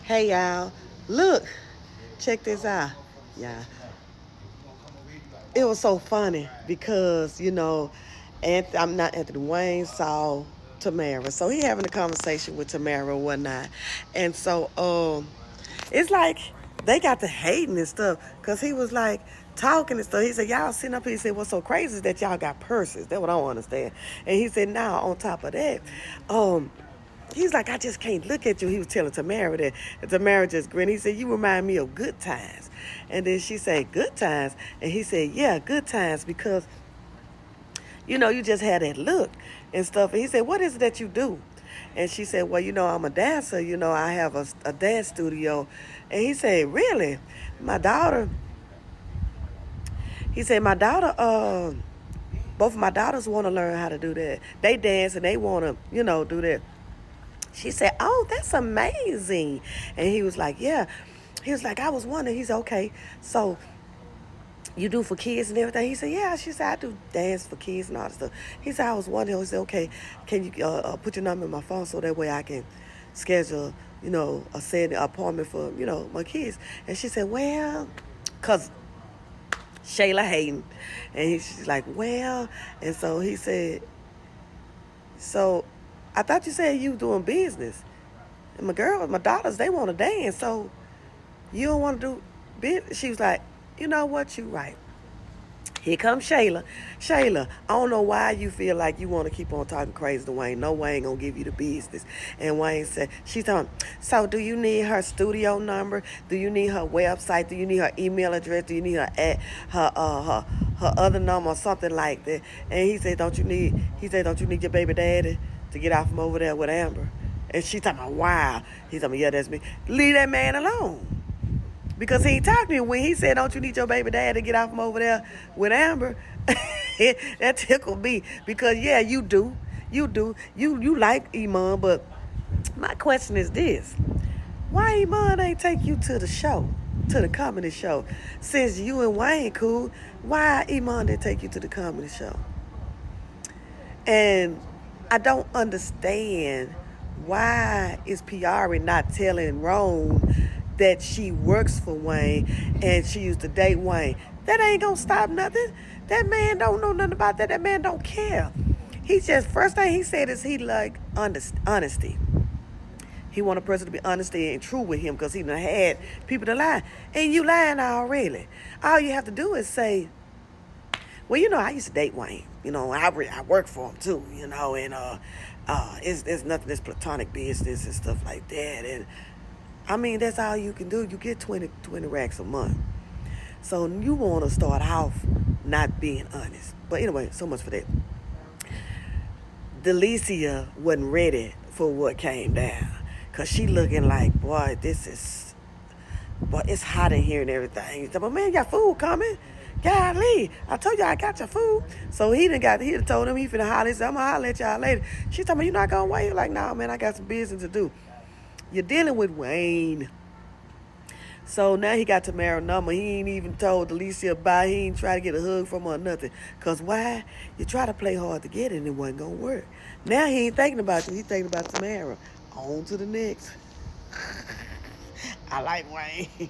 Hey y'all, look, check this out. Yeah, it was so funny because I'm not Anthony Wayne saw Tamara, so he having a conversation with Tamara one night, and so it's like they got to hating and stuff because he was like talking and stuff. He said, y'all sitting up here. He said, what's so crazy is that y'all got purses. That's what I don't understand. And he said, now on top of that, um, he's like, I just can't look at you. He was telling Tamara that. And Tamara just grinned. He said, you remind me of good times. And then she said, good times? And he said, yeah, good times because, you just had that look and stuff. And he said, what is it that you do? And she said, well, I'm a dancer. I have a dance studio. And he said, really? My daughter, he said, my daughter, both of my daughters want to learn how to do that. They dance and they want to, do that. She said, oh, that's amazing. And he was like, yeah. He was like, I was wondering. He's okay. So you do for kids and everything? He said, yeah. She said, I do dance for kids and all that stuff. He said, I was wondering. He said, okay, can you put your number in my phone so that way I can schedule, a set appointment for, my kids. And she said, well, because Shayla hating. And she's like, well, and so he said, so I thought you said you doing business. And my daughters, they want to dance. So you don't want to do business? She was like, you know what? You right. Here comes Shayla. Shayla, I don't know why you feel like you want to keep on talking crazy to Wayne. No, Wayne gonna give you the business. And Wayne said, she's talking, so do you need her studio number? Do you need her website? Do you need her email address? Do you need her other number or something like that? And he said, don't you need your baby daddy to get out from over there with Amber? And she talking about, wow. He's talking, yeah, that's me. Leave that man alone. Because he ain't talking to me when he said, don't you need your baby dad to get out from over there with Amber? That tickled me. Because, yeah, you do. You do. You like Iman, but my question is this. Why Iman ain't take you to the show, to the comedy show? Since you and Wayne cool, why Iman didn't take you to the comedy show? And I don't understand why is Piari not telling Rome that she works for Wayne and she used to date Wayne. That ain't gonna stop nothing. That man don't know nothing about that. That man don't care. He just, first thing he said is he like honesty. He want a person to be honest and true with him because he done had people to lie. And you lying already. All you have to do is say, well, I used to date Wayne. I work for him too, and it's nothing, it's platonic business and stuff like that. And I mean, that's all you can do. You get 20 racks a month. So you want to start off not being honest. But anyway, so much for that. Delicia wasn't ready for what came down. Because she looking like, boy, it's hot in here and everything. But man, you got food coming. Golly, I told you I got your food. So he done told him he finna holler. He said, I'm gonna holler at y'all later. She told me, you not gonna wait? Like, nah, man, I got some business to do. You're dealing with Wayne. So now he got Tamara's number. He ain't even told Alicia about. He ain't try to get a hug from her or nothing. Because why? You try to play hard to get it and it wasn't going to work. Now he ain't thinking about you. He thinking about Tamara. On to the next. I like Wayne.